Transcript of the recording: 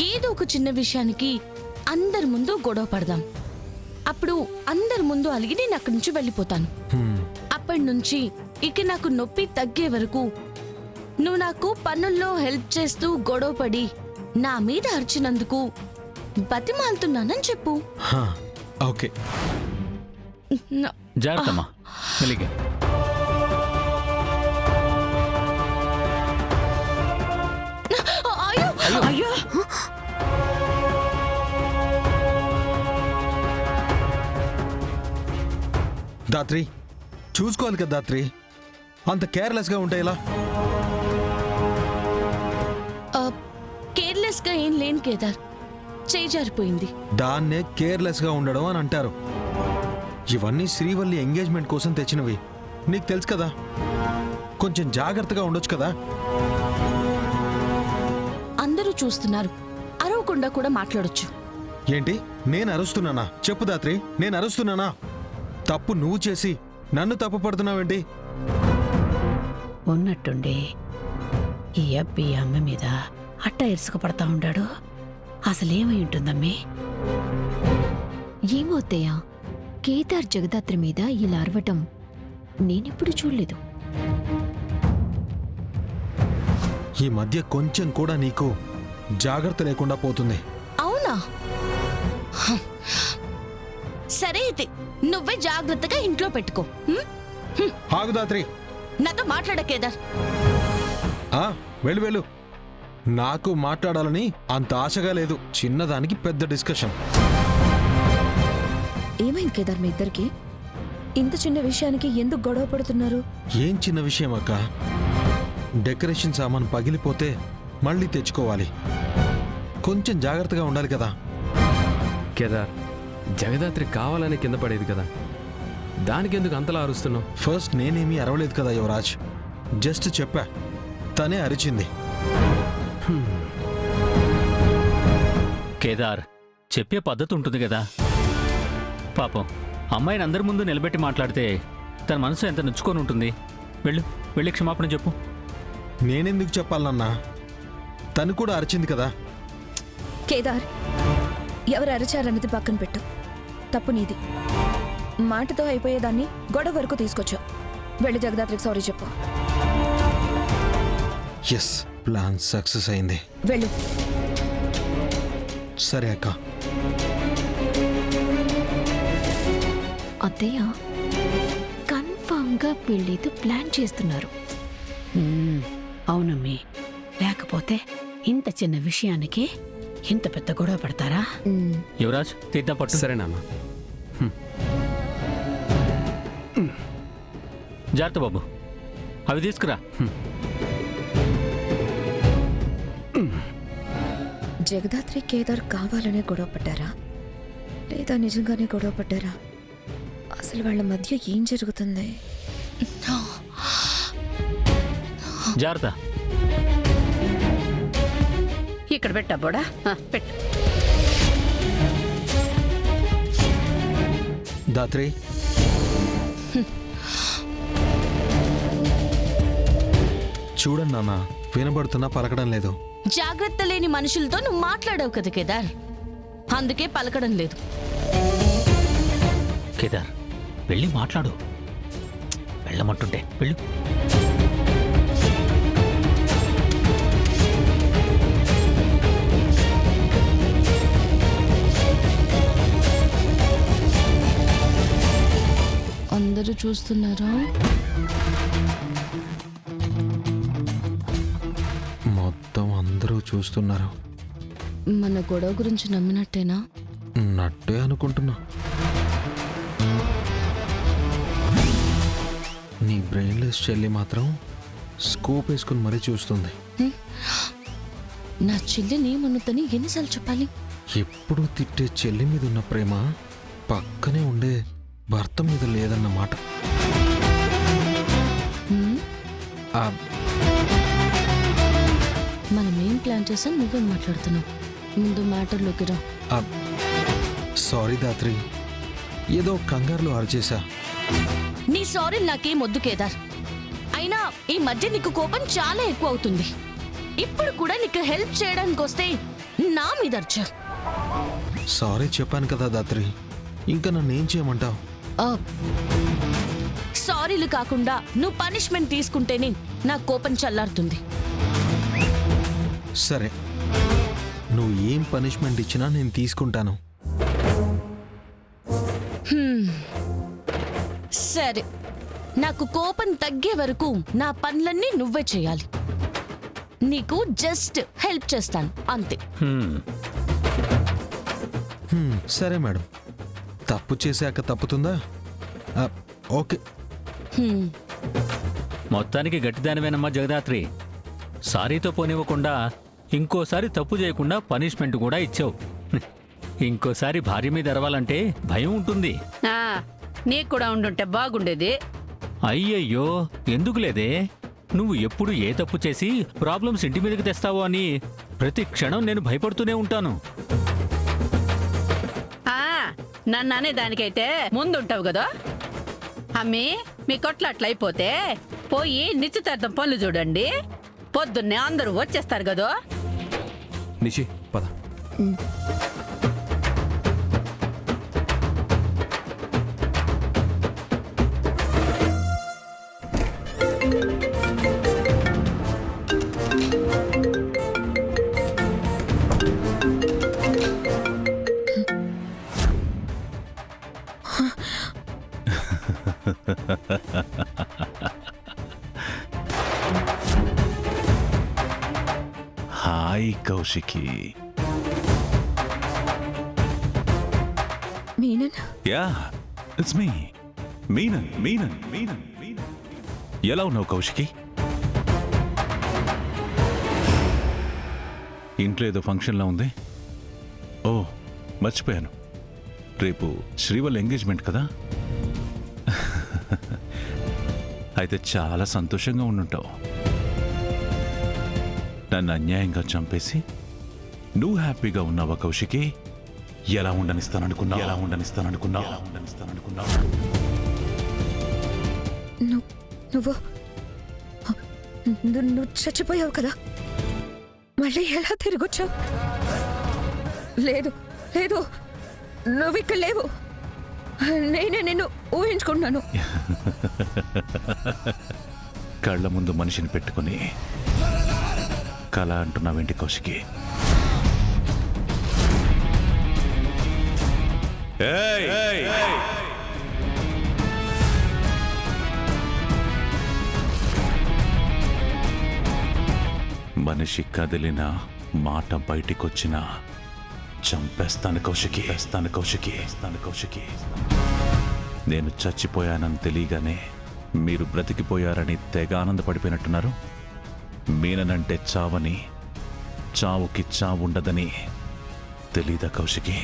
ఏదో ఒక చిన్న విషయానికి అందరి ముందు గొడవ పడదాం. అప్పుడు అందరి ముందు అలిగి నేను అక్కడి నుంచి వెళ్ళిపోతాను. అప్పటి నుంచి ఇక నాకు నొప్పి తగ్గే వరకు నువ్వు నాకు పనుల్లో హెల్ప్ చేస్తూ గొడవపడి నా మీద అరిచినందుకు బతిమాలుతున్నానని చెప్పు. ఓకే జాగ్రత్తమ్మా. మెల్లిగా. అయ్యో దాత్రి, చూసుకోవాలి కదా దాత్రి, అంత కేర్లెస్గా ఉంటే ఇలా? కేర్లెస్ గా ఏం లేని కేదార్, చేయి జారిపోయింది. దాన్నే కేర్లెస్గా ఉండడం అని అంటారు. ఇవన్నీ శ్రీవల్లి ఎంగేజ్మెంట్ కోసం తెచ్చినవి, నీకు తెలుసు కదా. కొంచెం జాగ్రత్తగా ఉండొచ్చు కదా. అందరూ చూస్తున్నారు, అరవకుండా కూడా మాట్లాడొచ్చు. ఏంటి, నేను అరుస్తున్నానా? చెప్పు దాత్రి, నేను అరుస్తున్నానా? తప్పు నువ్వు చేసి నన్ను తప్పు పడుతున్నావేంటి? ఉన్నట్టుండి ఈ అబ్బి అమ్మ మీద అట్ట ఇరుసుకు పడతా ఉండాడు. అసలేమై ఉంటుందమ్మి? ఏమో అత్తయ్య, కేదార్ జగదాత్రి మీద ఇలా అరవటం నేనెప్పుడు చూడలేదు. ఈ మధ్య కొంచెం కూడా నీకు జాగ్రత్త లేకుండా పోతుంది. అవునా? సరే అయితే నువ్వే జాగ్రత్తగా ఇంట్లో పెట్టుకో. ఆగు దాత్రి, నాతో మాట్లాడ కేదార్. వెళ్ళు వెళ్ళు. నాకు మాట్లాడాలని అంత ఆశగా లేదు. చిన్నదానికి పెద్ద డిస్కషన్. ఏమైంది కేదార్ మీ ఇద్దరికి? ఇంత చిన్న విషయానికి ఎందుకు గొడవ పడుతున్నారు? ఏం చిన్న విషయం అక్క? డెకరేషన్ సామాన్ పగిలిపోతే మళ్ళీ తెచ్చుకోవాలి. కొంచెం జాగ్రత్తగా ఉండాలి కదా. కేదార్, జగదాత్రి కావాలని కింద పడేది కదా, దానికెందుకు అంతలా అరుస్తున్నావు? ఫస్ట్ నేనేమీ అరవలేదు కదా యువరాజ్, జస్ట్ చెప్పా, తనే అరిచింది. కేదార్, చెప్పే పద్ధతి ఉంటుంది కదా. పాపం అమ్మాయిని అందరి ముందు నిలబెట్టి మాట్లాడితే తన మనసు ఎంత నొచ్చుకొని ఉంటుంది. వెళ్ళి క్షమాపణ చెప్పు. నేనెందుకు చెప్పాలన్నా? తను కూడా అరిచింది కదా. కేదార్, ఎవరు అరిచారన్నది పక్కన పెట్టు. తప్పు నీది. మాటతో అయిపోయేదాన్ని గొడవ వరకు తీసుకొచ్చావు. వెళ్ళి జగదాత్రికి సారీ చెప్పు. ఎస్, ప్లాన్ సక్సెస్ అయింది. వెళ్ళు. సరే అక్క. అత్తయ్య, కన్ఫామ్ గా పెళ్లితో ప్లాన్ చేస్తున్నారు. అవునమ్మి, లేకపోతే ఇంత చిన్న విషయానికి ఇంత పెద్ద గొడవ పడతారా? యువరాజ్, తీద్దాం పట్టు. సరేనమ్మా. జాగ్రత్త బాబు, అవి తీసుకురా. జగదాత్రి కేదార్ కావాలనే గొడవ పడ్డారా లేదా నిజంగానే గొడవ పడ్డారా? అసలు వాళ్ళ మధ్య ఏం జరుగుతుంది? జాగ్రత్త. ఇక్కడ పెట్టా బోడా, పెట్టు. దాత్రి, చూడండి నాన్న, వినబడుతున్నా పలకడం లేదు. జాగ్రత్త లేని మనుషులతో నువ్వు మాట్లాడావు కదా కేదార్, అందుకే పలకడం లేదు. కేదార్, వెళ్ళి మాట్లాడు. వెళ్ళమంటుంటే వెళ్ళు. అందరూ చూస్తున్నారా? మొత్తం అందరూ చూస్తున్నారు. మన గొడవ గురించి నమ్మినట్టేనా? నట్టే అనుకుంటున్నా. నీ బ్రెయిన్లెస్ చెల్లి మాత్రం స్కోప్ వేసుకుని మరీ చూస్తుంది. నా చెల్లిని మొన్నతని ఎన్నిసార్లు చెప్పాలి? ఎప్పుడూ తిట్టే చెల్లి మీద ఉన్న ప్రేమ పక్కనే ఉండే భర్త మీద లేదన్నమాట. మనం ఏం ప్లాన్ చేసాం, నువ్వేం మాట్లాడుతున్నావు? ముందు మ్యాటర్లోకి రా. సారీ దాత్రి, ఏదో కంగారులో అరిచేశా. నీ సారీ నాకేం వద్దు కేదార్. అయినా ఈ మధ్య నీకు కోపం చాలా ఎక్కువ అవుతుంది. ఇప్పుడు కూడా నీకు హెల్ప్ చేయడానికి వస్తే నా మీద అర్చా. సారీ చెప్పాను కదా దాత్రి, ఇంకా నన్ను ఏం చేయమంటావు? సారీలు కాకుండా నువ్వు పనిష్మెంట్ తీసుకుంటేనే నా కోపం చల్లారుతుంది. సరే, నువ్వు ఏం పనిష్మెంట్ ఇచ్చినా నేను తీసుకుంటాను. సరే, నాకు కోపం తగ్గే వరకు నా పనులన్నీ నువ్వే చేయాలి. నీకు జస్ట్ హెల్ప్ చేస్తాను అంతే. సరే మేడం, తప్పు చేశాక తప్పుతుందా? ఓకే. మొత్తానికి గట్టిదానివేనమ్మా జగదాత్రి. సారీతో పోనివ్వకుండా ఇంకోసారి తప్పు చేయకుండా పనిష్మెంట్ కూడా ఇచ్చావు. ఇంకోసారి భార్య మీద ఎరవాలంటే భయం ఉంటుంది. ఆ, నీకు కూడా ఉండుంటే బాగుండేది. అయ్యయ్యో, ఎందుకు లేదే? నువ్వు ఎప్పుడు ఏ తప్పు చేసి ప్రాబ్లమ్స్ ఇంటి మీదకి తెస్తావో అని ప్రతి క్షణం నేను భయపడుతూనే ఉంటాను. ఆ, నన్ను అనే దానికైతే ముందుంటావు కదా. అమ్మి, మీ కొట్లు అట్లయిపోతే పోయి నిశ్చితార్థం పనులు చూడండి. పొద్దున్నే అందరూ వచ్చేస్తారు కదా. నిషి పద. Hi Kaushiki. Menon, yeah, it's me Menon. ఎలా ఉన్నావు కౌశికి? ఇంట్లో ఏదో ఫంక్షన్లా ఉంది. ఓ, మర్చిపోయాను, రేపు శ్రీవల్ ఎంగేజ్మెంట్ కదా. అయితే చాలా సంతోషంగా ఉండుంటావు. నన్ను అన్యాయంగా చంపేసి నువ్వు హ్యాపీగా ఉన్నావా కౌశికి? ఎలా ఉండనిస్తాననుకున్నావు? నువ్వు నువ్వు చచ్చిపోయావు కదా, మళ్ళీ ఎలా తిరిగొచ్చావు? లేదు లేదు, నువ్వు ఇక్కడ లేవు. నేనే నిన్ను ఊహించుకున్నాను. కళ్ళ ముందు మనిషిని పెట్టుకుని కళ అంటున్నావేంటి కౌశికి? మనిషి కదిలినా మాట బయటికొచ్చినా చంపేస్తాను కౌశికి. నేను చచ్చిపోయానని తెలియగానే మీరు బ్రతికిపోయారని తెగ ఆనందపడిపోయినట్టున్నారు. మీననంటే చావని, చావుకి చావుండదని తెలీదా కౌశికి?